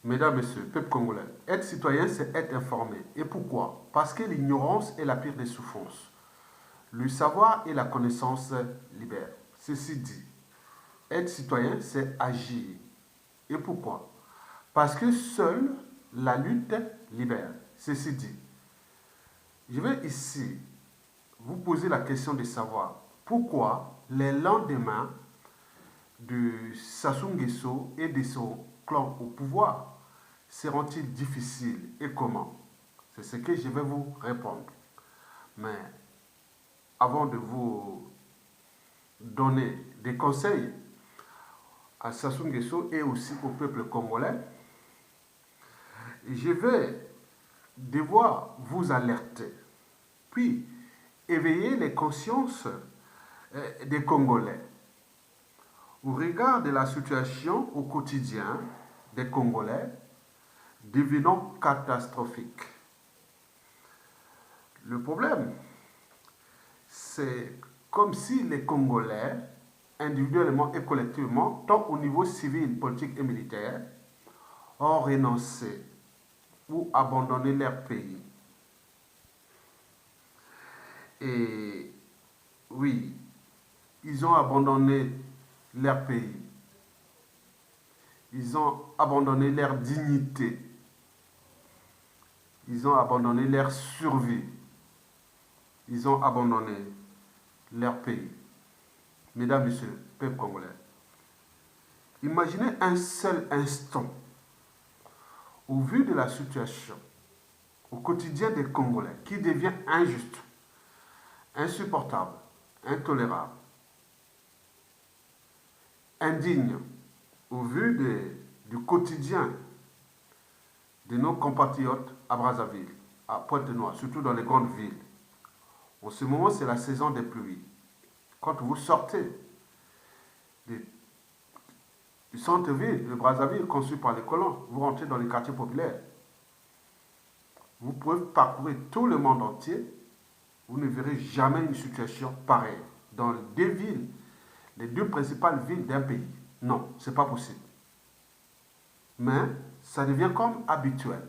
Mesdames, Messieurs, peuple congolais, être citoyen, c'est être informé. Et pourquoi? Parce que l'ignorance est la pire des souffrances. Le savoir et la connaissance libèrent. Ceci dit, être citoyen, c'est agir. Et pourquoi? Parce que seule la lutte libère. Ceci dit, je vais ici vous poser la question de savoir pourquoi les lendemains de Sassou Nguesso et de son clan au pouvoir seront-ils difficiles et comment? C'est ce que je vais vous répondre. Mais avant de vous donner des conseils à Sassou Nguesso et aussi au peuple congolais, je vais devoir vous alerter, puis éveiller les consciences des Congolais au regard de la situation au quotidien des Congolais devenant catastrophique. Le problème, c'est comme si les Congolais, individuellement et collectivement, tant au niveau civil, politique et militaire, ont renoncé ou abandonné leur pays. Et oui, ils ont abandonné leur pays. Ils ont abandonné leur dignité. Ils ont abandonné leur survie. Ils ont abandonné leur pays. Mesdames, Messieurs, peuple congolais, imaginez un seul instant, au vu de la situation au quotidien des Congolais, qui devient injuste, insupportable, intolérable, indigne, au vu du quotidien de nos compatriotes à Brazzaville, à Pointe-Noire, surtout dans les grandes villes. En ce moment, c'est la saison des pluies. Quand vous sortez du centre-ville de Brazzaville, conçu par les colons, vous rentrez dans les quartiers populaires. Vous pouvez parcourir tout le monde entier, vous ne verrez jamais une situation pareille dans deux villes, les deux principales villes d'un pays. Non, ce n'est pas possible. Mais ça devient comme habituel.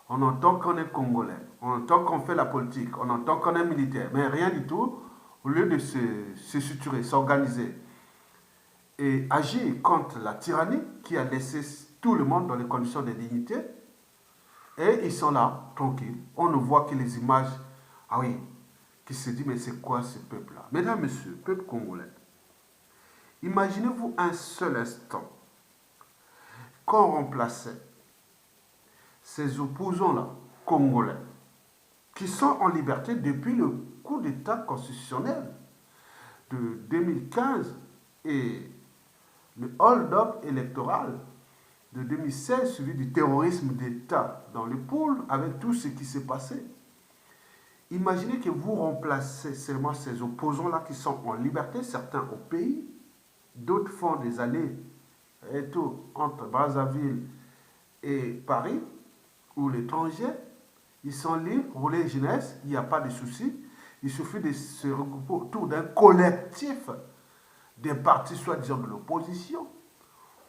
On entend qu'on est congolais, on entend qu'on fait la politique, on entend qu'on est militaire, mais rien du tout, au lieu de se structurer, s'organiser et agir contre la tyrannie qui a laissé tout le monde dans les conditions de dignité, et ils sont là, tranquilles. On ne voit que les images, ah oui, qui se dit, mais c'est quoi ce peuple-là? Mesdames, Messieurs, peuple congolais, imaginez-vous un seul instant qu'on remplaçait ces opposants-là, congolais, qui sont en liberté depuis le coup d'État constitutionnel de 2015 et le hold-up électoral de 2016 suivi du terrorisme d'État dans le pôle avec tout ce qui s'est passé. Imaginez que vous remplacez seulement ces opposants-là qui sont en liberté, certains au pays, d'autres font des allées et tout entre Brazzaville et Paris, ou l'étranger, ils sont libres, pour les jeunesse, il n'y a pas de souci. Il suffit de se regrouper autour d'un collectif des partis soi-disant de l'opposition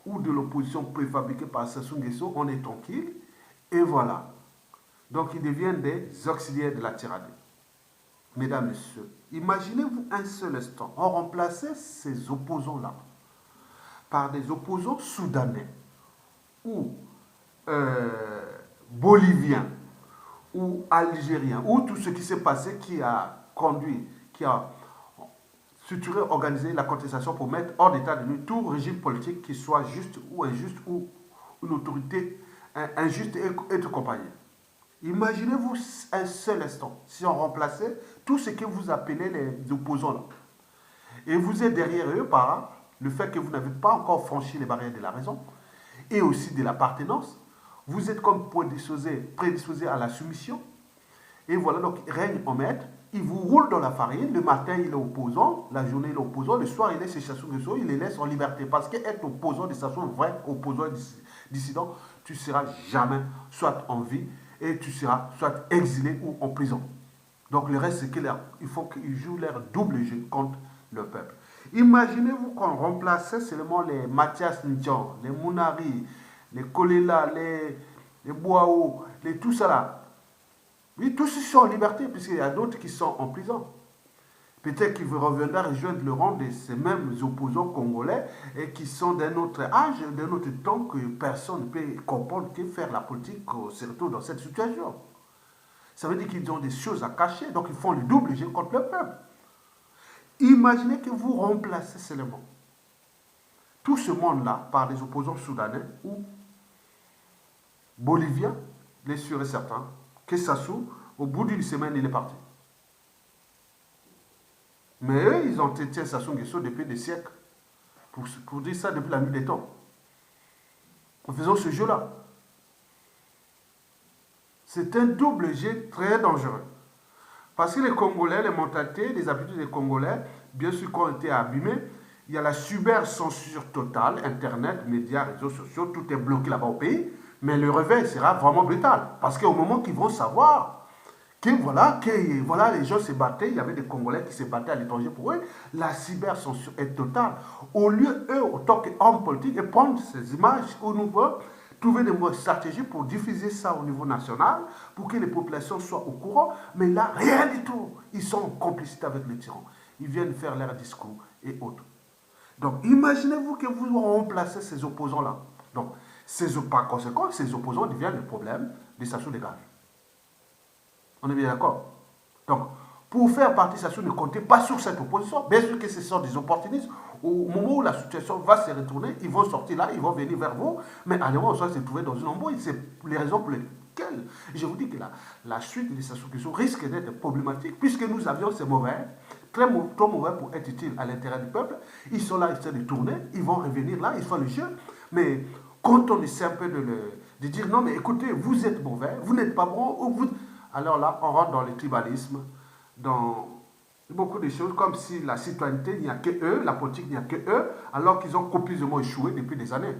ou de l'opposition préfabriquée par Sassou Nguesso, on est tranquille, et voilà. Donc ils deviennent des auxiliaires de la tyrannie. Mesdames, Messieurs, imaginez-vous un seul instant, on remplaçait ces opposants-là par des opposants soudanais ou boliviens ou algériens, ou tout ce qui s'est passé qui a conduit, qui a structuré, organisé la contestation pour mettre hors d'état de nuire tout régime politique qui soit juste ou injuste ou une autorité injuste et compagnie. Imaginez-vous un seul instant si on remplaçait tout ce que vous appelez les opposants là. Et vous êtes derrière eux par le fait que vous n'avez pas encore franchi les barrières de la raison et aussi de l'appartenance. Vous êtes comme prédisposé à la soumission. Et voilà, donc règne en maître. Il vous roule dans la farine. Le matin, il est opposant. La journée, il est opposant. Le soir, il est chez Sassou Nguesso. Il les laisse en liberté. Parce qu'être opposant de Sassou, vrai opposant dissident, tu seras jamais soit en vie et tu seras soit exilé ou en prison. Donc le reste, c'est qu'il faut qu'ils jouent leur double jeu contre le peuple. Imaginez-vous qu'on remplaçait seulement les Mathias Ndjan, les Mounari, les Kolela, les Boao, tout ça là. Oui, tous ils sont en liberté, puisqu'il y a d'autres qui sont en prison. Peut-être qu'ils reviendront rejoindre le rang de ces mêmes opposants congolais et qui sont d'un autre âge, d'un autre temps que personne ne peut comprendre que faire la politique, surtout dans cette situation. Ça veut dire qu'ils ont des choses à cacher, donc ils font le double jeu contre le peuple. Imaginez que vous remplacez seulement tout ce monde-là par des opposants soudanais ou boliviens, bien sûr et certain, que Sassou, au bout d'une semaine, il est parti. Mais eux, ils ont été Sassou Nguesso depuis des siècles. Pour dire ça depuis la nuit des temps. En faisant ce jeu-là. C'est un double jeu très dangereux. Parce que les Congolais, les mentalités, les habitudes des Congolais, bien sûr, qui ont été abîmées, il y a la cyber-censure totale, Internet, médias, réseaux sociaux, tout est bloqué là-bas au pays. Mais le réveil sera vraiment brutal. Parce qu'au moment qu'ils vont savoir que voilà, les gens se battaient, il y avait des Congolais qui se battaient à l'étranger pour eux, la cyber-censure est totale. Au lieu, eux, en tant qu'hommes politiques, de prendre ces images au nouveau, trouver des nouvelles stratégies pour diffuser ça au niveau national, pour que les populations soient au courant, mais là, rien du tout. Ils sont en complicité avec les tyrans. Ils viennent faire leur discours et autres. Donc, imaginez-vous que vous remplacez ces opposants-là. Donc, par conséquent, ces opposants deviennent le problème des Sassou de Gage. On est bien d'accord. Donc, pour faire partie, Sassou ne comptez pas sur cette opposition. Bien sûr que ce sont des opportunistes. Au moment où la situation va se retourner, ils vont sortir là, ils vont venir vers vous. Mais à un moment, on va se trouver dans une embrouille. C'est les raisons pour lesquelles je vous dis que la suite de Sassou Nguesso risque d'être problématique, puisque nous avions ces mauvais, trop mauvais pour être utiles à l'intérêt du peuple. Ils sont là, ils essaient de tourner, ils vont revenir là, ils font le jeu. Mais quand on essaie un peu de dire non, mais écoutez, vous êtes mauvais, vous n'êtes pas bon, ou vous. Alors là, on rentre dans le tribalisme, dans beaucoup de choses, comme si la citoyenneté, il n'y a que eux, la politique, il n'y a que eux, alors qu'ils ont complètement échoué depuis des années.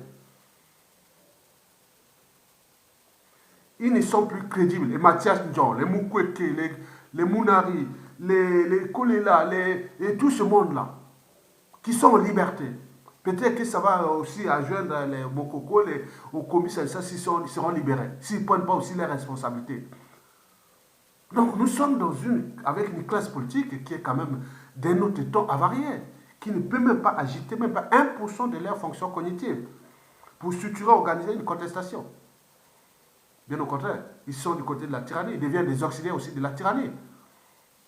Ils ne sont plus crédibles. Les Mathias Ndjan, les Mukwege, les Mounari, les Kolela, et tout ce monde-là, qui sont en liberté. Peut-être que ça va aussi adjoindre les Mokoko, aux commissaires, ça, s'ils seront libérés, s'ils ne prennent pas aussi les responsabilités. Donc nous sommes avec une classe politique qui est quand même d'un autre temps avariée, qui ne peut même pas agiter même pas 1% de leur fonction cognitive pour structurer, organiser une contestation. Bien au contraire, ils sont du côté de la tyrannie, ils deviennent des auxiliaires aussi de la tyrannie.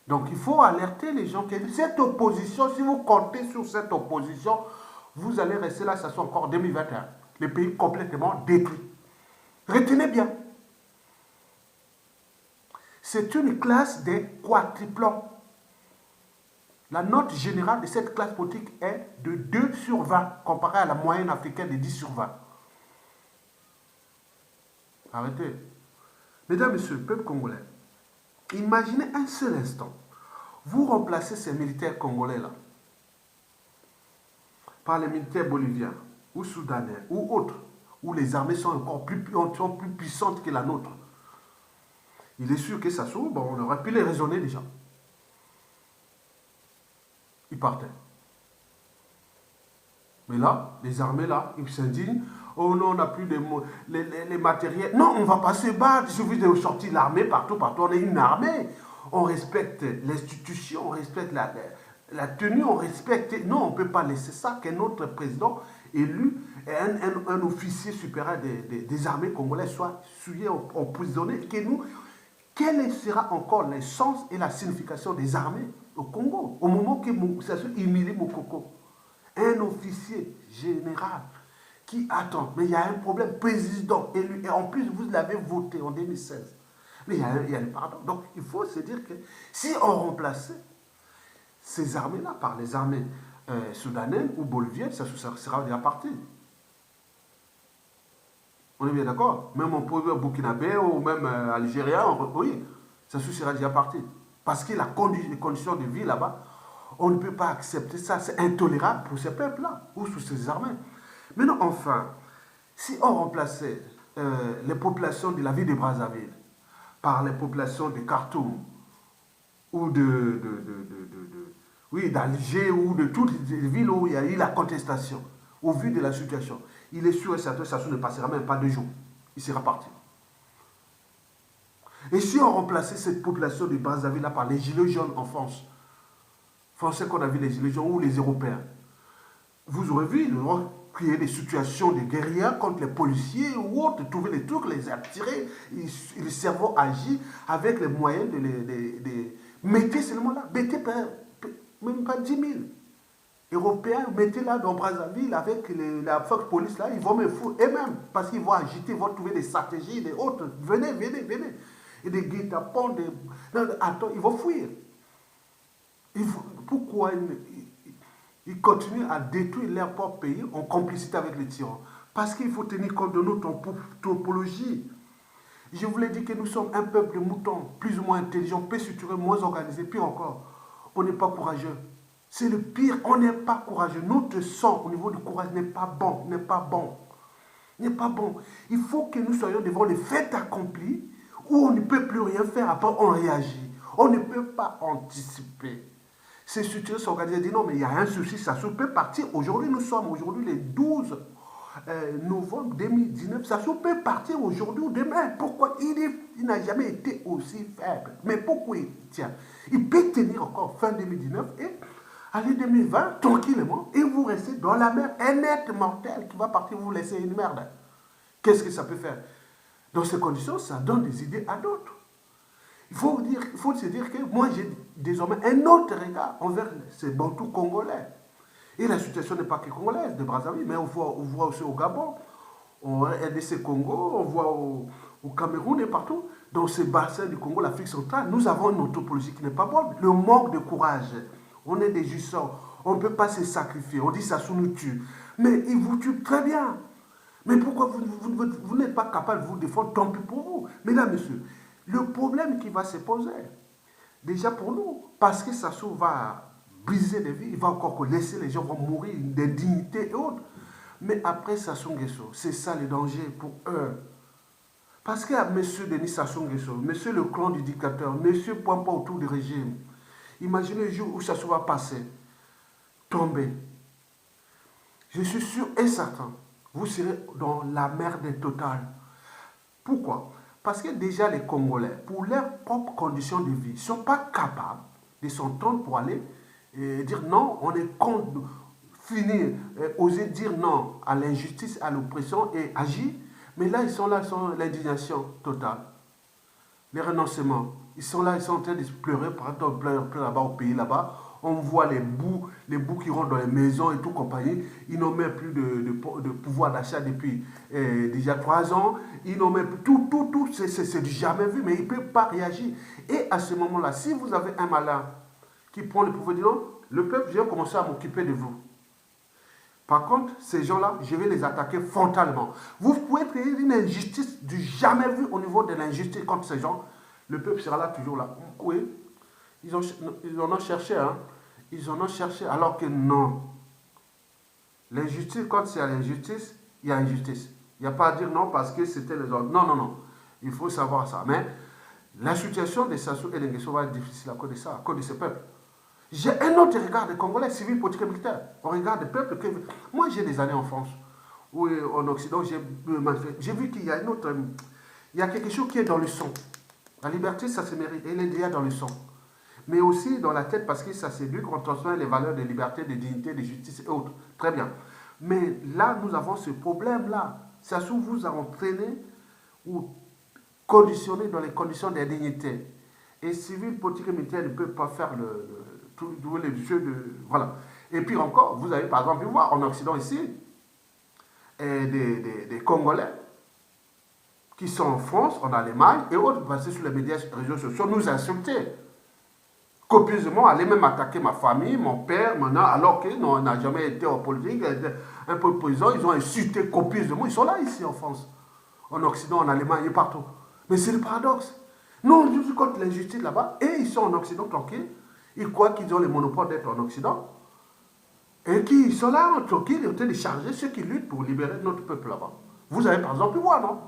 Donc il faut alerter les gens que cette opposition, si vous comptez sur cette opposition, vous allez rester là, ça soit encore 2021. Le pays complètement détruit. Retenez bien. C'est une classe des quadriplans. La note générale de cette classe politique est de 2 sur 20, comparée à la moyenne africaine de 10 sur 20. Arrêtez. Mesdames, Messieurs, le peuple congolais, imaginez un seul instant, vous remplacez ces militaires congolais-là par les militaires boliviens, ou soudanais, ou autres, où les armées sont encore plus puissantes que la nôtre. Il est sûr que ça s'ouvre, bon, on aurait pu les raisonner déjà. Ils partaient. Mais là, les armées là, ils s'indignent. Oh non, on n'a plus les matériels. Non, on ne va pas se battre. Il suffit de sortir l'armée partout. On est une armée. On respecte l'institution, on respecte la tenue, on respecte. Non, on ne peut pas laisser ça, que notre président élu, un officier supérieur des armées congolaises soit souillé, emprisonné. Que nous, quelle sera encore l'essence et la signification des armées au Congo au moment que Emile Mokoko, un officier général qui attend, mais il y a un problème, président élu, et en plus vous l'avez voté en 2016. Mais il y a un pardon. Donc il faut se dire que si on remplaçait ces armées-là par les armées soudanaises ou boliviennes, ça sera déjà parti. On est bien d'accord. Même en burkinabé ou même algérien, oui, ça sera déjà parti. Parce que les conditions de vie là-bas, on ne peut pas accepter ça. C'est intolérable pour ces peuples-là ou sous ces armées. Maintenant, enfin, si on remplaçait les populations de la ville de Brazzaville par les populations de Khartoum ou oui, d'Alger ou de toutes les villes où il y a eu la contestation, au vu de la situation, il est sûr et certain que Sassou ne passera même pas 2 jours. Il sera parti. Et si on remplaçait cette population de Brazzaville là par les gilets jaunes en France, Français qu'on a vu les gilets jaunes ou les Européens, vous aurez vu, ils vont créer des situations de guérilla contre les policiers ou autres, trouver des trucs, les attirer, le cerveau agit avec les moyens de les mettez seulement là, mettez même pas 10 000 Européens, mettez là dans Brazzaville avec la Fox Police là, ils vont me foutre eux-mêmes parce qu'ils vont agiter, ils vont trouver des stratégies, des autres, venez, venez, venez. Et des guet-apens, non, attends, ils vont fuir. Pourquoi ils continuent à détruire leur propre pays en complicité avec les tyrans? Parce qu'il faut tenir compte de notre topologie. Je vous l'ai dit que nous sommes un peuple de moutons, plus ou moins intelligent, peu structuré, moins organisé, pire encore. On n'est pas courageux. C'est le pire, on n'est pas courageux. Notre sang au niveau du courage n'est pas bon, n'est pas bon. N'est pas bon. Il faut que nous soyons devant les faits accomplis où on ne peut plus rien faire, après on réagit. On ne peut pas anticiper. Ces structures s'organisent et disent non, mais il y a un souci, ça peut partir. Aujourd'hui, nous sommes aujourd'hui le 12 novembre 2019. Ça peut partir aujourd'hui ou demain. Pourquoi il n'a jamais été aussi faible? Mais pourquoi il tient? Il peut tenir encore fin 2019 et aller 2020 tranquillement et vous restez dans la mer. Un être mortel qui va partir vous laisser une merde. Qu'est-ce que ça peut faire? Dans ces conditions, ça donne des idées à d'autres. Il faut se dire que moi, j'ai désormais un autre regard envers ces bantous congolais. Et la situation n'est pas que congolaise, de Brazzaville, mais on voit aussi au Gabon, au RDC Congo, on voit au Cameroun et partout. Dans ces bassins du Congo, l'Afrique centrale, nous avons une anthropologie qui n'est pas bonne. Le manque de courage. On est des jouissants. On ne peut pas se sacrifier. On dit ça sous nous tue. Mais ils vous tuent très bien. Mais pourquoi vous n'êtes pas capable de vous défendre? Tant pis pour vous. Mesdames, messieurs, le problème qui va se poser, déjà pour nous, parce que Sassou va briser des vies, il va encore laisser les gens vont mourir d'indignité et autres. Mais après Sassou Nguesso, c'est ça le danger pour eux. Parce que M. Denis Sassou Nguesso, M. le clan du dictateur, M. Poimpa autour du régime, imaginez le jour où Sassou va passer, tomber. Je suis sûr et certain, vous serez dans la merde totale. Pourquoi? Parce que déjà les Congolais, pour leurs propres conditions de vie, ne sont pas capables de s'entendre pour aller dire non, on est contre, finir, oser dire non à l'injustice, à l'oppression et agir. Mais là, ils sont l'indignation totale, les renoncements. Ils sont là, ils sont en train de pleurer, par exemple, pleurer là-bas au pays là-bas. On voit les bouts qui rentrent dans les maisons et tout compagnie. Ils n'ont même plus de pouvoir d'achat depuis déjà 3 ans. Ils n'ont même plus tout, c'est du jamais vu, mais ils ne peuvent pas réagir. Et à ce moment-là, si vous avez un malin qui prend le pouvoir, dit non, le peuple vient commencer à m'occuper de vous. Par contre, ces gens-là, je vais les attaquer frontalement. Vous pouvez créer une injustice du jamais vu au niveau de l'injustice contre ces gens. Le peuple sera là, toujours là. Oui, ils en ont cherché, hein. Ils en ont cherché, alors que non. L'injustice, quand c'est à l'injustice, il y a injustice. Il n'y a pas à dire non parce que c'était les autres. Non, non, non. Il faut savoir ça. Mais la situation de Sassou et de Nguesso va être difficile à cause de ça, à cause de ce peuple. J'ai un autre regard des Congolais, civils, politiques et militaires. On regarde des peuples que... Moi, j'ai des années en France, ou en Occident, j'ai vu qu'il y a une autre... Il y a quelque chose qui est dans le sang. La liberté, ça se mérite. Elle est déjà dans le sang. Mais aussi dans la tête, parce que ça séduit qu'on transmet les valeurs de liberté, de dignité, de justice et autres. Très bien. Mais là, nous avons ce problème-là. Sassou vous a entraîné ou conditionné dans les conditions d'indignité. Et civils, politiques et militaires ne peuvent pas faire jouer le jeu de... Voilà. Et puis encore, vous avez par exemple vu voir en Occident ici, des Congolais qui sont en France, en Allemagne et autres, passés sur les médias et les réseaux sociaux, nous insulter. Copieusement, aller même attaquer ma famille, mon père, maintenant, alors qu'ils n'ont jamais été en politique, un peu prison, ils ont insulté copieusement. Ils sont là ici en France, en Occident, en Allemagne et partout. Mais c'est le paradoxe. Non, je suis contre l'injustice là-bas, et ils sont en Occident tranquille. Ils croient qu'ils ont le monopole d'être en Occident. Et qu'ils sont là en tranquille, en train de charger ceux qui luttent pour libérer notre peuple là-bas. Vous avez par exemple pu voir, non?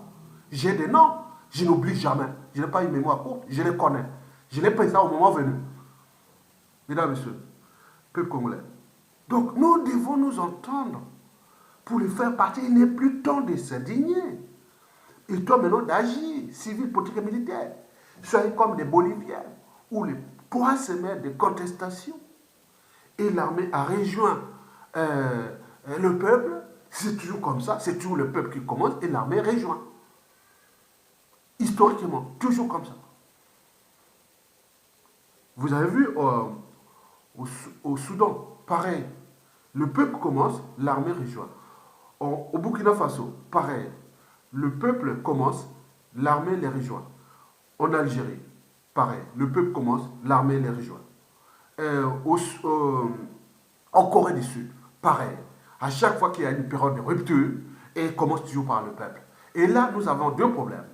J'ai des noms, je n'oublie jamais. Je n'ai pas une mémoire courte, je les connais. Je les présente au moment venu. Mesdames et messieurs, peuple congolais. Donc nous devons nous entendre pour le faire partie. Il n'est plus temps de s'indigner. Il doit maintenant d'agir, civil, politique et militaire. Soyez comme des Boliviens, où les 3 semaines de contestation et l'armée a rejoint le peuple. C'est toujours comme ça, c'est toujours le peuple qui commence et l'armée rejoint. Historiquement, toujours comme ça. Vous avez vu au Soudan, pareil. Le peuple commence, l'armée rejoint. Au Burkina Faso, pareil. Le peuple commence, l'armée les rejoint. En Algérie, pareil. Le peuple commence, l'armée les rejoint. En Corée du Sud, pareil. À chaque fois qu'il y a une période de rupture, elle commence toujours par le peuple. Et là, nous avons 2 problèmes.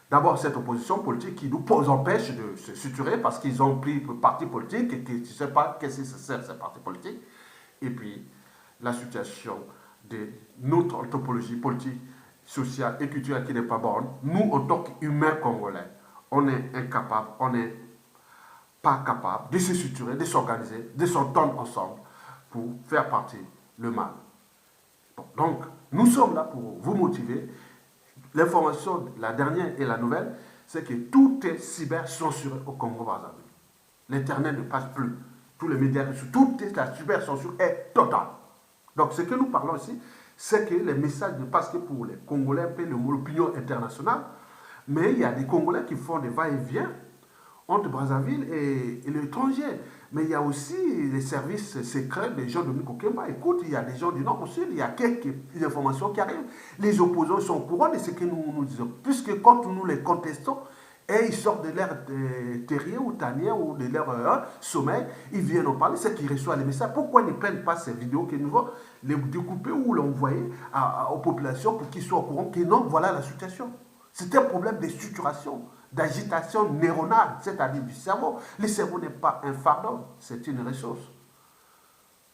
D'abord, cette opposition politique qui nous empêche de se structurer parce qu'ils ont pris parti politique et qu'ils ne savent pas qu'est-ce que c'est ces partis politiques. Et puis, la situation de notre anthropologie politique, sociale et culturelle qui n'est pas bonne. Nous, en tant qu'humains congolais, on est incapables, on n'est pas capables de se structurer, de s'organiser, de s'entendre ensemble pour faire partie le mal. Bon, donc, nous sommes là pour vous motiver. L'information, la dernière et la nouvelle, c'est que tout est cyber-censuré au Congo-Brazzaville. L'Internet ne passe plus. Tous les médias, toute la cyber-censure est totale. Donc, ce que nous parlons ici, c'est que les messages ne passent que pour les Congolais, l'opinion internationale, mais il y a des Congolais qui font des va-et-vient entre Brazzaville et l'étranger. Mais il y a aussi les services secrets des gens de Mikokemba. Écoute, il y a des gens du Nord au Sud, il y a quelques informations qui arrivent. Les opposants sont au courant de ce que nous disons. Puisque quand nous les contestons, et ils sortent de leur terrier ou tanière ou de leur sommeil, ils viennent en parler, c'est qu'ils reçoivent les messages. Pourquoi ils ne prennent pas ces vidéos que nous voulons les découper ou l'envoyer aux populations pour qu'ils soient au courant que non, voilà la situation. C'est un problème de structuration, d'agitation neuronale, c'est-à-dire du cerveau. Le cerveau n'est pas un fardeau, c'est une ressource.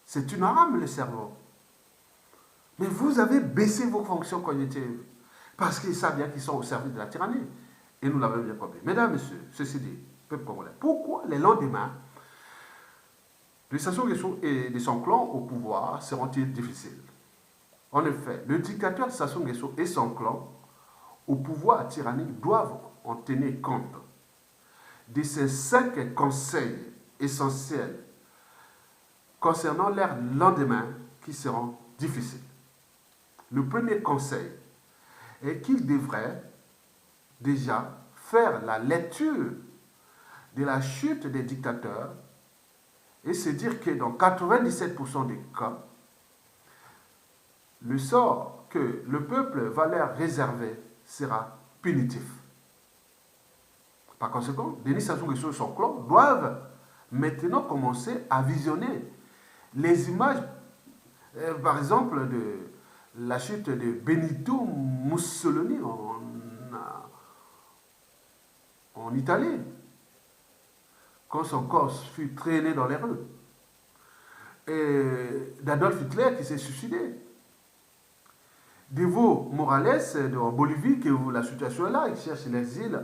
C'est une arme, le cerveau. Mais vous avez baissé vos fonctions cognitives parce qu'ils savent bien qu'ils sont au service de la tyrannie. Et nous l'avons bien compris. Mesdames, Messieurs, ceci dit, peuple congolais, pourquoi les lendemains de Sassou Nguesso et de son clan au pouvoir seront-ils difficiles? En effet, le dictateur Sassou Nguesso et son clan au pouvoir tyrannique doivent en tenir compte de ces 5 conseils essentiels concernant leurs lendemains qui seront difficiles. Le premier conseil est qu'ils devraient déjà faire la lecture de la chute des dictateurs et se dire que dans 97% des cas, le sort que le peuple va leur réserver sera punitif. Par conséquent, Denis Sassou Nguesso et son clan doivent maintenant commencer à visionner les images, par exemple, de la chute de Benito Mussolini en Italie, quand son corps fut traîné dans les rues, et d'Adolf Hitler qui s'est suicidé, d'Evo Morales en Bolivie, que la situation est là, il cherche l'exil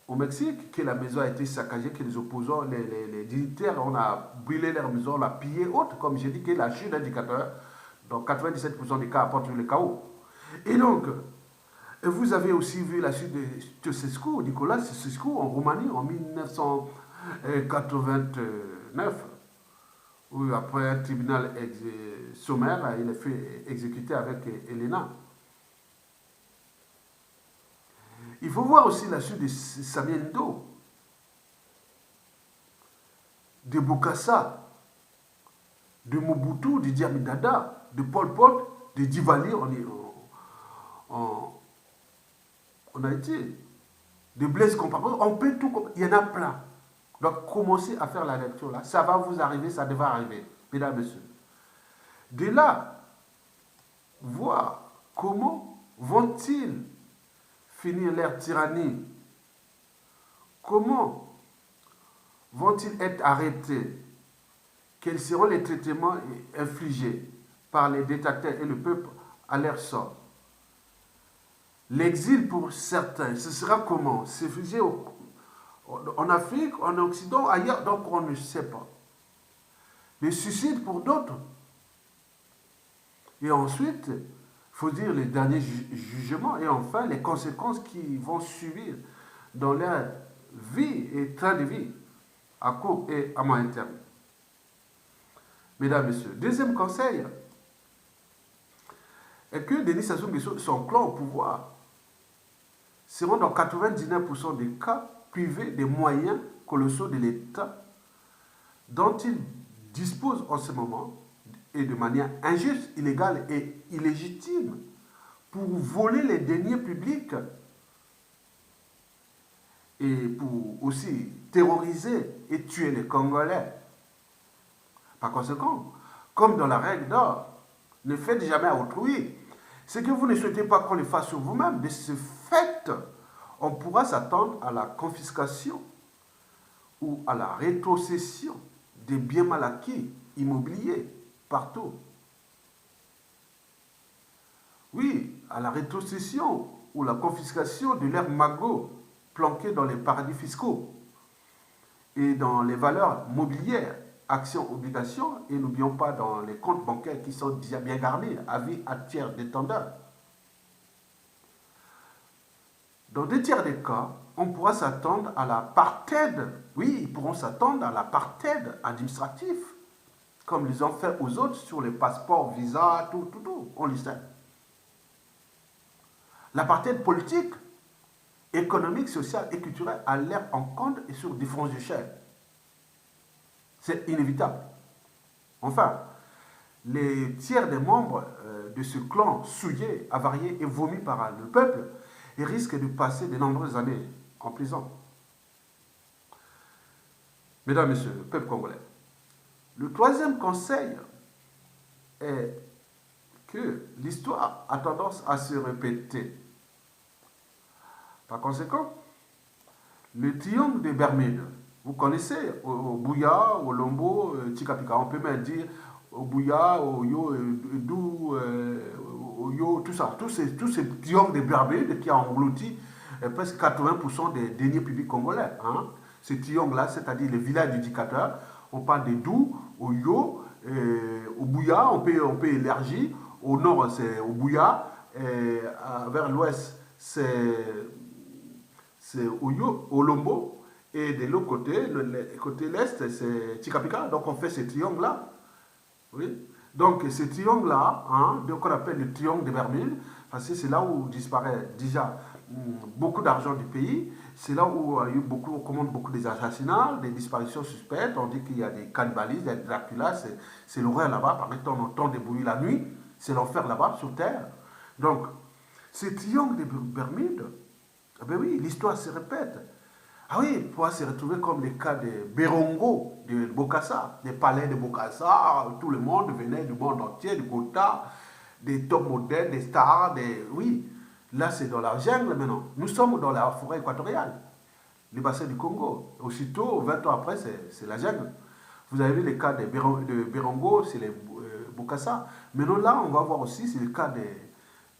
au Mexique, que la maison a été saccagée, que les opposants, les dignitaires, on a brûlé leur maison, on a pillé, autre, comme j'ai dit, que la chute d'indicateur, dans 97% des cas, apporte le chaos. Et donc, vous avez aussi vu la chute de Ceausescu, Nicolas Ceausescu, en Roumanie, en 1989, où après un tribunal sommaire, il est fait exécuter avec Elena. Il faut voir aussi la chute de Samuel Ndo, de Bokassa, de Mobutu, de Idi Amin Dada, de Pol Pot, de Duvalier en Haïti, de Blaise Compaoré. On peut tout, il y en a plein. Donc commencez à faire la lecture là. Ça va vous arriver, ça devrait arriver, mesdames et messieurs. De là, voir comment vont-ils finir leur tyrannie? Comment vont-ils être arrêtés? Quels seront les traitements infligés par les dictateurs et le peuple à leur sort? L'exil pour certains, ce sera comment? C'est fusé en Afrique, en Occident, ailleurs, donc on ne sait pas. Les suicides pour d'autres. Et ensuite, il faut dire les derniers jugements et enfin les conséquences qui vont suivre dans leur vie et train de vie à court et à moyen terme. Mesdames, Messieurs, deuxième conseil est que Denis Sassou Nguesso, son clan au pouvoir, seront dans 99% des cas privés des moyens colossaux de l'État dont ils disposent en ce moment et de manière injuste, illégale et illégitime pour voler les deniers publics et pour aussi terroriser et tuer les Congolais. Par conséquent, comme dans la règle d'or, ne faites jamais à autrui ce que vous ne souhaitez pas qu'on le fasse sur vous-même. De ce fait, on pourra s'attendre à la confiscation ou à la rétrocession des biens mal acquis immobiliers partout. Oui, à la rétrocession ou la confiscation de leurs magots planqués dans les paradis fiscaux et dans les valeurs mobilières, actions, obligations, et n'oublions pas dans les comptes bancaires qui sont déjà bien garnis, avis à tiers détendeurs. Dans 2 tiers des cas, on pourra s'attendre à l'apartheid. Oui, ils pourront s'attendre à l'apartheid administratif, comme ils ont fait aux autres sur les passeports, visas, tout, on le sait. L'apartheid politique, économique, social et culturel a l'air en compte et sur différentes échelles. C'est inévitable. Enfin, les tiers des membres de ce clan souillé, avarié et vomi par le peuple et risquent de passer de nombreuses années en prison. Mesdames, Messieurs, le peuple congolais, le troisième conseil est que l'histoire a tendance à se répéter. Par conséquent, le triangle des Bermudes, vous connaissez, au Bouya, au Lombo, Tikapika, on peut même dire au Bouya, au Yo, Dou, au Yo, tout ça, tous ces triangles des Bermudes qui ont englouti presque 80% des deniers publics congolais. Hein. Ces triangles-là, c'est-à-dire les villages du dictateur, on parle de Dou, au Yo, au Bouya, on peut élargir, au nord c'est au Bouya, vers l'ouest c'est au Lombo, et de l'autre côté, le côté l'est, c'est Tikapika. Donc on fait ce triangle-là. Oui. Donc ce triangle-là, hein, qu'on appelle le triangle des Bermudes, parce que c'est là où disparaît déjà beaucoup d'argent du pays. C'est là où il y a eu beaucoup, on commande beaucoup des assassinats, des disparitions suspectes. On dit qu'il y a des cannibalistes, il y a des Dracula, c'est l'horreur là-bas. Par exemple, on entend des bruits la nuit, c'est l'enfer là-bas, sur Terre. Donc, ce triangle des Bermudes, eh bien oui, l'histoire se répète. Ah oui, il pourra se retrouver comme les cas de Berongo, de Bokassa, des palais de Bokassa, tout le monde venait du monde entier, du Kota, des top modèles, des stars, oui, là c'est dans la jungle maintenant. Nous sommes dans la forêt équatoriale, le bassin du Congo. Aussitôt, 20 ans après, c'est la jungle. Vous avez vu les cas de Berongo, c'est les Bokassa. Maintenant là, on va voir aussi, c'est le cas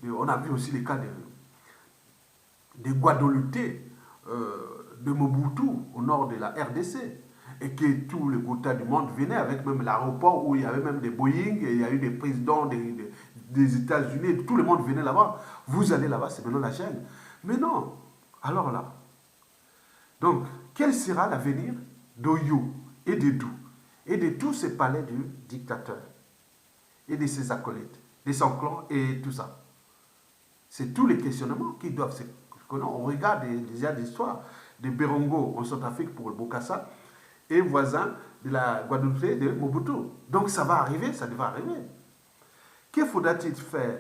on a vu aussi les cas de Guadeloupe, de Mobutu, au nord de la RDC, et que tous les États du monde venaient, avec même l'aéroport où il y avait même des Boeing, et il y a eu des présidents des États-Unis, tout le monde venait là-bas. Vous allez là-bas, c'est maintenant la chaîne. Mais non. Alors là, donc, quel sera l'avenir d'Oyo et de Dou, et de tous ces palais du dictateur, et de ses acolytes, de son clan et tout ça? C'est tous les questionnements qui doivent se... On regarde déjà l'histoire de Berongo en Centrafrique pour le Bokassa et voisin de la Guadeloupe de Mobutu. Donc ça va arriver, ça devrait arriver. Que faudra-t-il faire?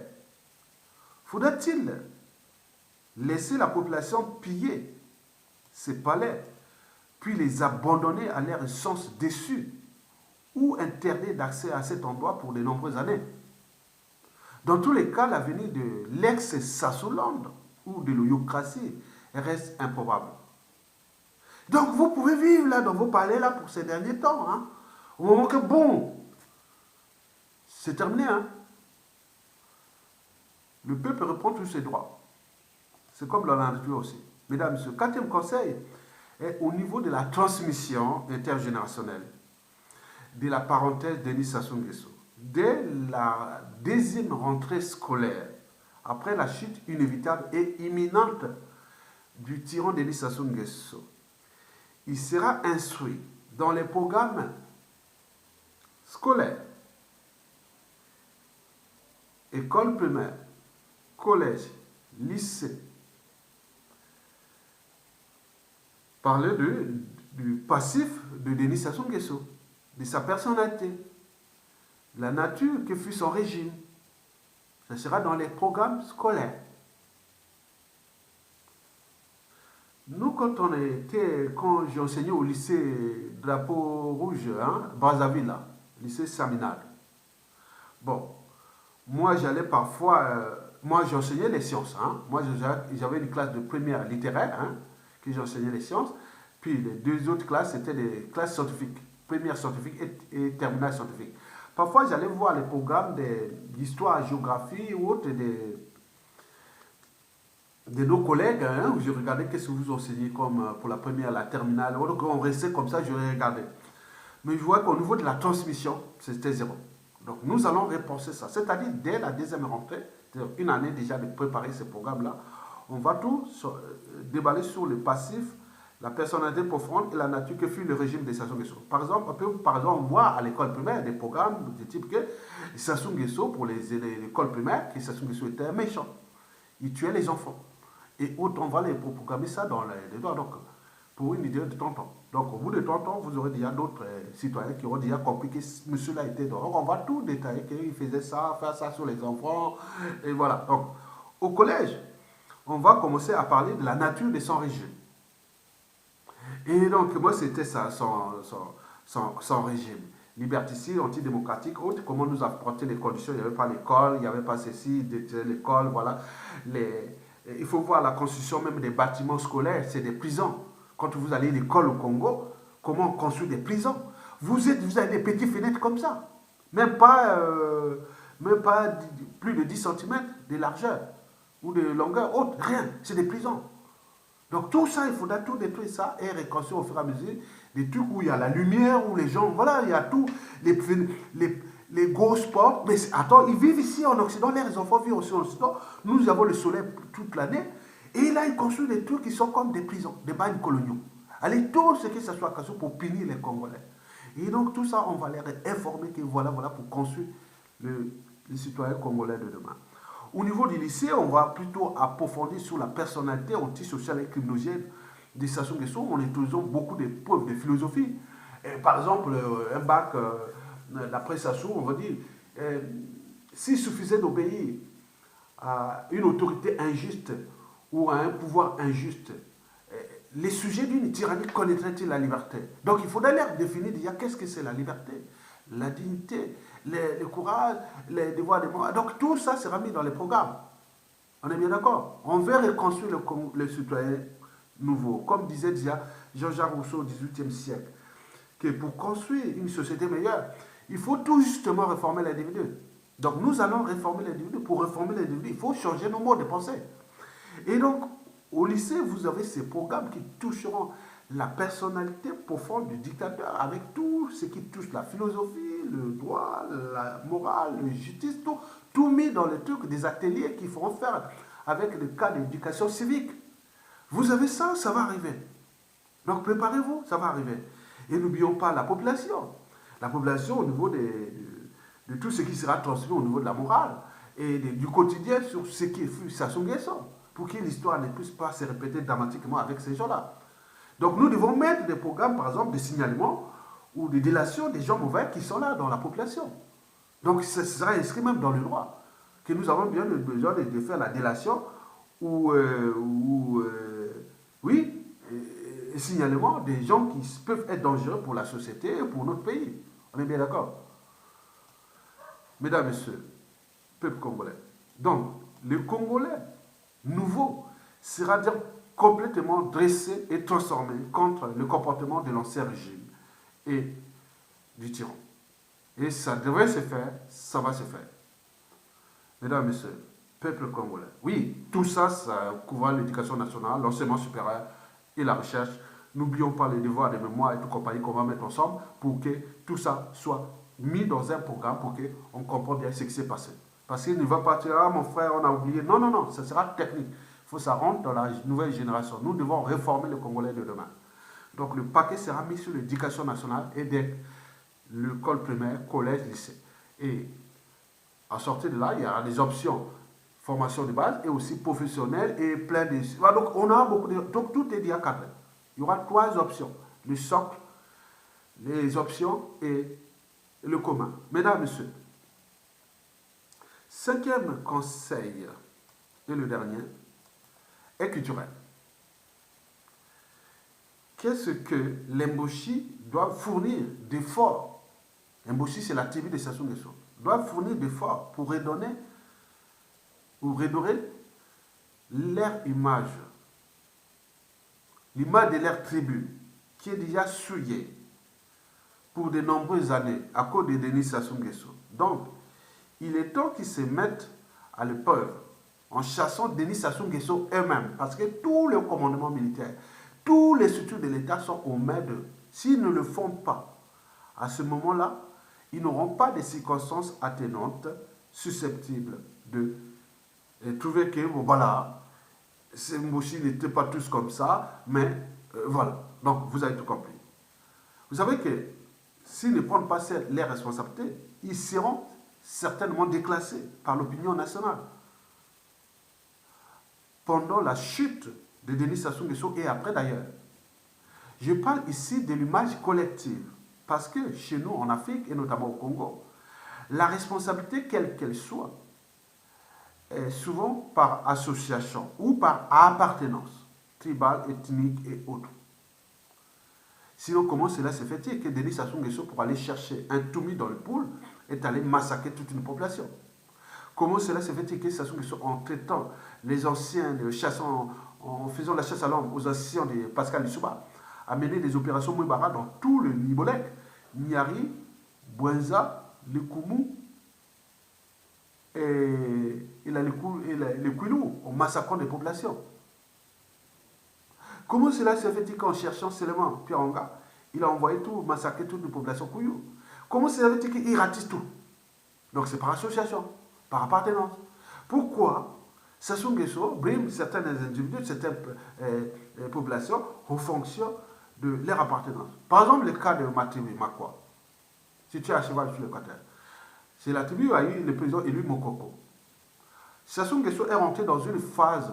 Faudra-t-il laisser la population piller ces palais, puis les abandonner à leur sens déçu, ou interdire d'accès à cet endroit pour de nombreuses années? Dans tous les cas, l'avenir de l'ex-Sassoland ou de l'Oyocratie reste improbable. Donc vous pouvez vivre là dans vos palais là pour ces derniers temps. Hein, au moment que bon, c'est terminé. Hein. Le peuple reprend tous ses droits. C'est comme dans la nature aussi. Mesdames, Messieurs, quatrième conseil est au niveau de la transmission intergénérationnelle de la parenthèse Denis Sassou Nguesso. Dès la deuxième rentrée scolaire, après la chute inévitable et imminente du tyran Denis Sassou Nguesso, il sera instruit dans les programmes scolaires, école primaire, collège, lycée, parler du passif de Denis Sassou Nguesso, de sa personnalité, la nature que fut son régime. Ça sera dans les programmes scolaires. Nous, quand j'ai enseigné au lycée Drapeau Rouge, Brazzaville, là, lycée Saminade, bon, moi j'allais parfois, moi j'enseignais les sciences, moi j'avais une classe de première littéraire, que j'enseignais les sciences, puis les deux autres classes c'était des classes scientifiques, première scientifique et terminale scientifique. Parfois j'allais voir les programmes d'histoire, géographie ou autres de nos collègues, où je regardais qu'est-ce que vous enseignez comme pour la première, la terminale, donc on restait comme ça, je regardais. Mais je vois qu'au niveau de la transmission, c'était zéro. Donc nous allons repenser ça, c'est-à-dire dès la deuxième rentrée, une année déjà de préparer ce programme-là, on va tout déballer sur le passif, la personnalité profonde et la nature que fut le régime de Sassou Nguesso. Par exemple, moi, à l'école primaire, des programmes de type que Sassou Nguesso, pour l'école primaire, que Sassou Nguesso était un méchant. Il tuait les enfants. Et autant on va les programmer ça dans les doigts, donc, pour une idée de 30 ans. Donc, au bout de 30 ans, vous aurez déjà d'autres citoyens qui auront déjà compris que monsieur-là était dehors. Donc, on va tout détailler, qu'il faisait ça, faire ça sur les enfants, et voilà. Donc, au collège, on va commencer à parler de la nature de son régime. Et donc, moi, c'était ça, son régime. Liberticide, antidémocratique, autre, comment nous apporter les conditions. Il n'y avait pas l'école, il n'y avait pas ceci, l'école, voilà. Il faut voir la construction même des bâtiments scolaires, c'est des prisons. Quand vous allez à l'école au Congo, comment on construit des prisons? Vous avez des petites fenêtres comme ça. Même pas plus de 10 cm de largeur ou de longueur haute, rien. C'est des prisons. Donc tout ça, il faudra tout détruire ça et reconstruire au fur et à mesure des trucs où il y a la lumière, où les gens, voilà, il y a tout, les grosses portes. Mais attends, ils vivent ici en Occident, les enfants vivent aussi en Occident. Nous avons le soleil toute l'année. Et là, ils construisent des trucs qui sont comme des prisons, des bagnes coloniaux. Allez, tout ce que ce soit pour punir les Congolais. Et donc tout ça, on va les informer que voilà pour construire les citoyens congolais de demain. Au niveau du lycée, on va plutôt approfondir sur la personnalité antisociale et criminogène de Sassou Nguesso. On utilise beaucoup de preuves de philosophie. Et par exemple, un bac, d'après Sassou, on va dire, s'il suffisait d'obéir à une autorité injuste ou à un pouvoir injuste, les sujets d'une tyrannie connaîtraient-ils la liberté? Donc il faudrait leur définir déjà qu'est-ce que c'est la liberté, la dignité, le courage, les devoirs de morale. Donc tout ça sera mis dans les programmes. On est bien d'accord? On veut reconstruire le citoyen nouveau. Comme disait déjà Jean-Jacques Rousseau au XVIIIe siècle, que pour construire une société meilleure, il faut tout justement réformer l'individu. Donc nous allons réformer l'individu. Pour réformer l'individu, il faut changer nos modes de pensée. Et donc, au lycée, vous avez ces programmes qui toucheront la personnalité profonde du dictateur avec tout ce qui touche la philosophie, le droit, la morale, la justice, tout mis dans les trucs des ateliers qui feront faire avec le cas d'éducation civique. Vous avez ça, ça va arriver. Donc préparez-vous, ça va arriver. Et n'oublions pas la population. La population au niveau de tout ce qui sera transmis au niveau de la morale et du quotidien sur ce qui fut Sassou Nguesso, pour que l'histoire ne puisse pas se répéter dramatiquement avec ces gens-là. Donc nous devons mettre des programmes, par exemple, de signalement ou de délation des gens mauvais qui sont là dans la population. Donc ce sera inscrit même dans le droit, que nous avons bien besoin de faire la délation ou signalement des gens qui peuvent être dangereux pour la société et pour notre pays. On est bien d'accord? Mesdames et messieurs, peuple congolais. Donc, le Congolais nouveau sera donc complètement dressé et transformé contre le comportement de l'ancien régime et du tyran. Et ça devrait se faire, ça va se faire. Mesdames et messieurs, peuple congolais. Oui, tout ça, ça couvre l'éducation nationale, l'enseignement supérieur et la recherche. N'oublions pas les devoirs de mémoire et tout compagnie qu'on va mettre ensemble pour que tout ça soit mis dans un programme pour qu'on comprenne bien ce qui s'est passé. Parce qu'il ne va pas dire, ah mon frère, on a oublié. Non, non, non, ça sera technique. Il faut que ça rentre dans la nouvelle génération. Nous devons réformer le Congolais de demain. Donc le paquet sera mis sur l'éducation nationale et dès l'école primaire, collège, lycée. Et à sortir de là, il y aura des options. Formation de base et aussi professionnelle et plein de... Donc on a beaucoup de... Donc tout est dit à cadrer. Il y aura 3 options. Le socle, les options et le commun. Mesdames, Messieurs, 5e conseil et le dernier est culturel. Qu'est-ce que l'Emboshi doit fournir d'efforts? L'Emboshi, c'est l'activité de Sassou Nguesso. Doit fournir d'efforts pour redonner ou redorer leur image. L'image de leur tribu, qui est déjà souillée pour de nombreuses années à cause de Denis Sassou Nguesso. Donc, il est temps qu'ils se mettent à l'épreuve en chassant Denis Sassou Nguesso eux-mêmes. Parce que tous les commandements militaires, tous les structures de l'État sont aux mains d'eux. S'ils ne le font pas, à ce moment-là, ils n'auront pas de circonstances atténuantes susceptibles de trouver que, bon, voilà, ces Mboshi n'étaient pas tous comme ça, mais voilà. Donc, vous avez tout compris. Vous savez que s'ils ne prennent pas les responsabilités, ils seront certainement déclassés par l'opinion nationale. Pendant la chute de Denis Sassou Nguesso et après d'ailleurs. Je parle ici de l'image collective. Parce que chez nous, en Afrique et notamment au Congo, la responsabilité, quelle qu'elle soit, est souvent par association ou par appartenance tribale, ethnique et autres. Sinon, comment cela se fait-il que Denis Sassou Nguesso, pour aller chercher un toumi dans le pool, est allé massacrer toute une population? Comment cela se fait-il que Sassou Nguesso, en traitant les anciens, en faisant la chasse à l'homme aux anciens de Pascal Lissouba, a mené des opérations Mouibara dans tout le Nibolek, Niari, Bouenza, Likoumou et les Kouilou, en massacrant des populations? Comment cela se fait-il qu'en cherchant seulement Pierre Anga, il a envoyé tout, massacrer toute la population Kouilou? Comment cela se fait-il qu'il ratisse tout? Donc c'est par association, par appartenance. Pourquoi Sassou Nguesso brime certains individus, certaines populations en fonction de leur appartenance? Par exemple, le cas de Matimi Makwa, situé à cheval sur le Qatar. C'est la tribu où a eu le président élu Mokoko. Sassou Nguesso est rentré dans une phase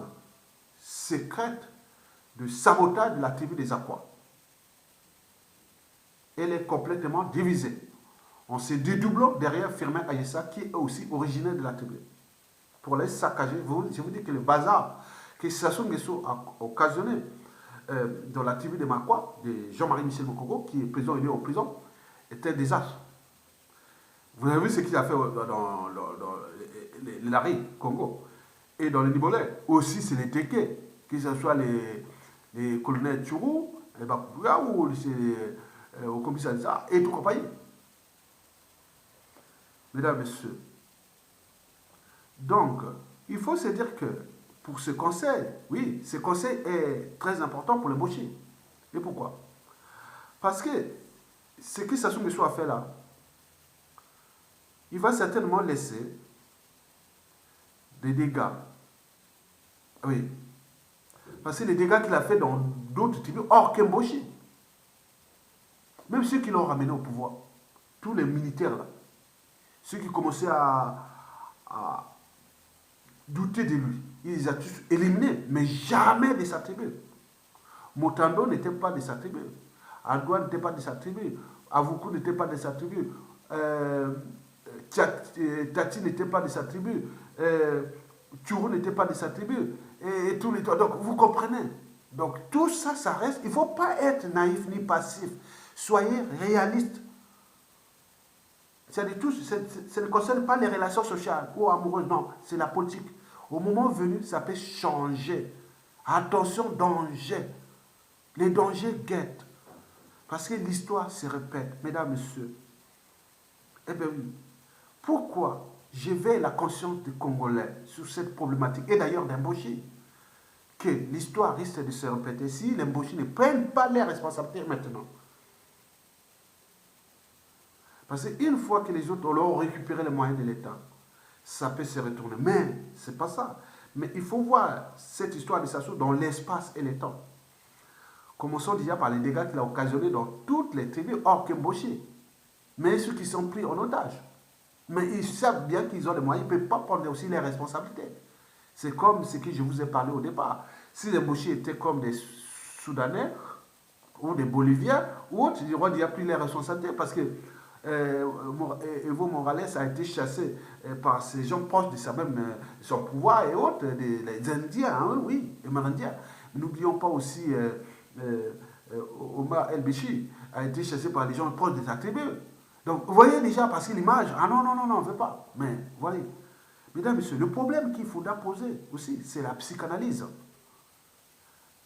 secrète de sabotage de la tribu des Aquas. Elle est complètement divisée. On se dédoublant derrière Firmin Ayessa, qui est aussi originaire de la tribu. Pour les saccager, je vous dis que le bazar que Sassou Nguesso a occasionné dans la tribu de Makwa, de Jean-Marie Michel Mokoko, qui est président élu en prison, était un désastre. Vous avez vu ce qu'il a fait dans l'Ari, Congo. Et dans le Nibolais, aussi c'est les Teke, que ce soit les colonels Tchourou, les Bakouya ou au commissariat et tout compagnie. Mesdames, Messieurs, donc, il faut se dire que pour ce conseil, oui, ce conseil est très important pour le Mboshi. Et pourquoi? Parce que ce que Sassou Nguesso a fait là, il va certainement laisser des dégâts. Oui. Parce que les dégâts qu'il a fait dans d'autres tribus, hors Kemboshi, même ceux qui l'ont ramené au pouvoir, tous les militaires là, ceux qui commençaient à douter de lui, il les a tous éliminés, mais jamais de sa tribu. Motando n'était pas de sa tribu. Adouane n'était pas de sa tribu. Avoukou n'était pas de sa tribu. Tati n'était pas de sa tribu. Tchourou n'était pas de sa tribu. Et tous les... Donc, vous comprenez. Donc, tout ça, ça reste... Il ne faut pas être naïf ni passif. Soyez réaliste. Ça ne concerne pas les relations sociales ou amoureuses. Non, c'est la politique. Au moment venu, ça peut changer. Attention, danger. Les dangers guettent. Parce que l'histoire se répète, mesdames, messieurs. Eh bien oui. Pourquoi j'éveille la conscience des Congolais sur cette problématique, et d'ailleurs d'Mboshi, que l'histoire risque de se répéter si les Mboshi ne prennent pas les responsabilités maintenant. Parce qu'une fois que les autres ont récupéré les moyens de l'État, ça peut se retourner. Mais ce n'est pas ça. Mais il faut voir cette histoire de Sassou dans l'espace et le temps. Commençons déjà par les dégâts qu'il a occasionnés dans toutes les tribus hors que Mboshi. Mais ceux qui sont pris en otage. Mais ils savent bien qu'ils ont les moyens, ils ne peuvent pas prendre aussi les responsabilités. C'est comme ce que je vous ai parlé au départ. Si les Mboshi étaient comme des Soudanais ou des Boliviens ou autres, ils n'auraient déjà pris les responsabilités parce que Evo Morales a été chassé par ces gens proches de son pouvoir et autres, les Indiens, hein, oui, les Amérindiens. N'oublions pas aussi Omar El-Béchi a été chassé par les gens proches des tribus. Donc, vous voyez déjà, parce que l'image, ah non, non, non, non, on ne veut pas. Mais, voyez, mesdames et messieurs, le problème qu'il faudra poser aussi, c'est la psychanalyse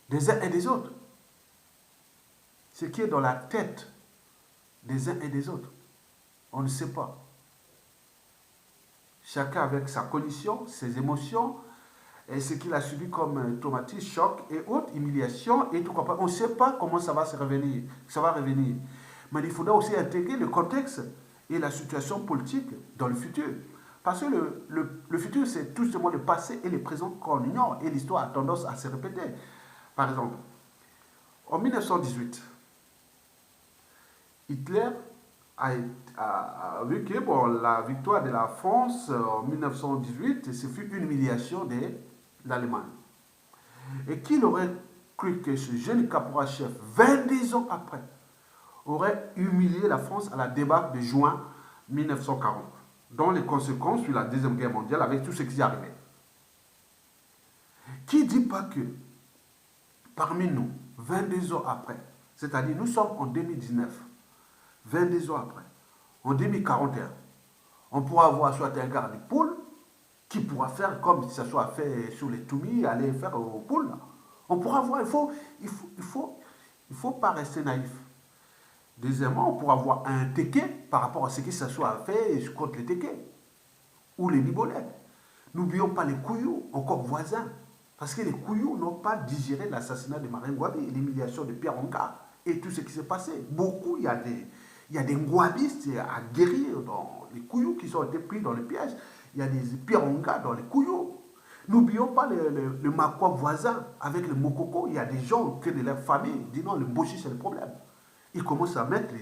des uns et des autres. Ce qui est dans la tête des uns et des autres. On ne sait pas. Chacun avec sa condition, ses émotions, et ce qu'il a subi comme traumatisme, choc et autres, humiliation et tout quoi. On ne sait pas comment ça va se revenir. Ça va revenir. Mais il faudra aussi intégrer le contexte et la situation politique dans le futur. Parce que le futur, c'est tout simplement le passé et le présent qu'on ignore. Et l'histoire a tendance à se répéter. Par exemple, en 1918, Hitler a vu que bon, la victoire de la France en 1918, ce fut une humiliation de l'Allemagne. Et qu'il aurait cru que ce jeune caporal-chef, 22 ans après, aurait humilié la France à la débarque de juin 1940, dont les conséquences sur la Deuxième Guerre mondiale avec tout ce qui y arrivait. Qui ne dit pas que parmi nous, 22 ans après, c'est-à-dire nous sommes en 2019, 22 ans après, en 2041, on pourra avoir soit un garde poule qui pourra faire comme si ça soit fait sur les Toumis, aller faire aux poules. On pourra voir, il faut pas rester naïf. Deuxièmement, on pourra avoir un Téké par rapport à ce qui se soit fait contre les Téké ou les Libolais. N'oublions pas les Kouyous, encore voisins. Parce que les Kouyous n'ont pas digéré l'assassinat de Marine Ngouabi, l'humiliation de Pierre Onka et tout ce qui s'est passé. Beaucoup, il y a des Ngouabistes à guérir dans les Kouyous qui ont été pris dans le piège. Il y a des Pierre Onka dans les Kouyous. N'oublions pas le Makwa voisin avec le Mokoko. Il y a des gens qui de leur famille disent non, le Mboshi c'est le problème. Ils commencent à mettre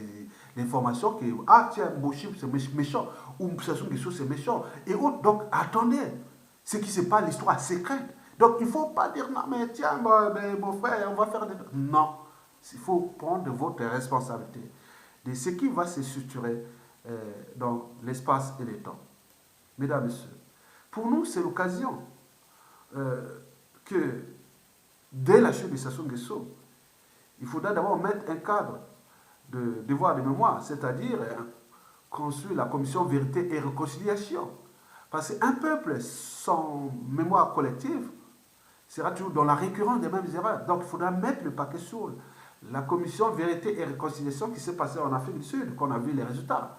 l'information que ah tiens, Mboshi c'est méchant ou Sassou Nguesso c'est méchant et autres. Donc attendez, ce qui se passe, l'histoire secrète. Donc il ne faut pas dire non mais tiens mon frère on va faire des... Non, il faut prendre votre responsabilité de ce qui va se structurer dans l'espace et le temps. Mesdames et messieurs, pour nous c'est l'occasion que dès la chute de Sassou Nguesso, il faudra d'abord mettre un cadre de devoir de mémoire, c'est-à-dire construire la commission vérité et réconciliation. Parce qu'un peuple sans mémoire collective sera toujours dans la récurrence des mêmes erreurs. Donc il faudra mettre le paquet sur la commission vérité et réconciliation qui s'est passée en Afrique du Sud, qu'on a vu les résultats.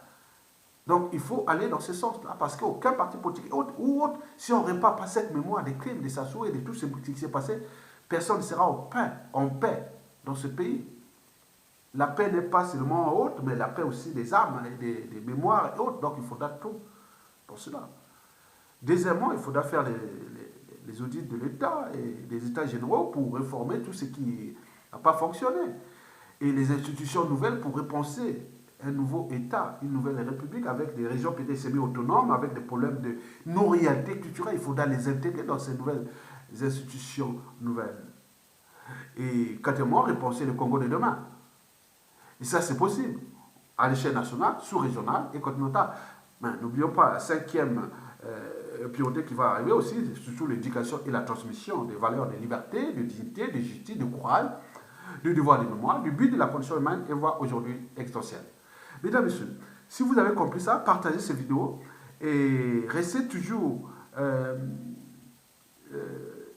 Donc il faut aller dans ce sens-là, parce qu'aucun parti politique ou autre, si on ne répare pas cette mémoire des crimes, des Sassou et de tout ce qui s'est passé, personne ne sera en paix dans ce pays. La paix n'est pas seulement autre, mais la paix aussi des âmes, des mémoires et autres. Donc il faudra tout pour cela. Deuxièmement, il faudra faire les audits de l'État et des États généraux pour réformer tout ce qui n'a pas fonctionné. Et les institutions nouvelles pour repenser un nouveau État, une nouvelle République avec des régions peut-être semi-autonomes, avec des problèmes de non-réalité culturelle. Il faudra les intégrer dans ces nouvelles institutions nouvelles. Et quatrièmement, repenser le Congo de demain. Et ça, c'est possible à l'échelle nationale, sous-régionale et continentale. Mais n'oublions pas la cinquième priorité qui va arriver aussi, surtout l'éducation et la transmission des valeurs de liberté, de dignité, de justice, de courage, du devoir de mémoire, du but de la condition humaine et voire aujourd'hui existentielle. Mesdames et messieurs, si vous avez compris ça, partagez cette vidéo et restez toujours,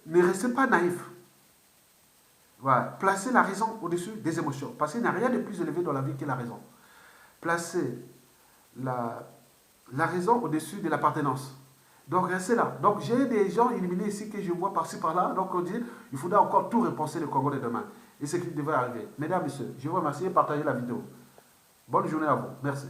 ne restez pas naïf. Voilà. Placez la raison au-dessus des émotions. Parce qu'il n'y a rien de plus élevé dans la vie que la raison. Placez la raison au-dessus de l'appartenance. Donc restez là. Donc j'ai des gens éliminés ici que je vois par-ci par-là. Donc on dit, il faudra encore tout repenser le Congo de demain. Et ce qui devrait arriver. Mesdames, Messieurs, je vous remercie et partagez la vidéo. Bonne journée à vous. Merci.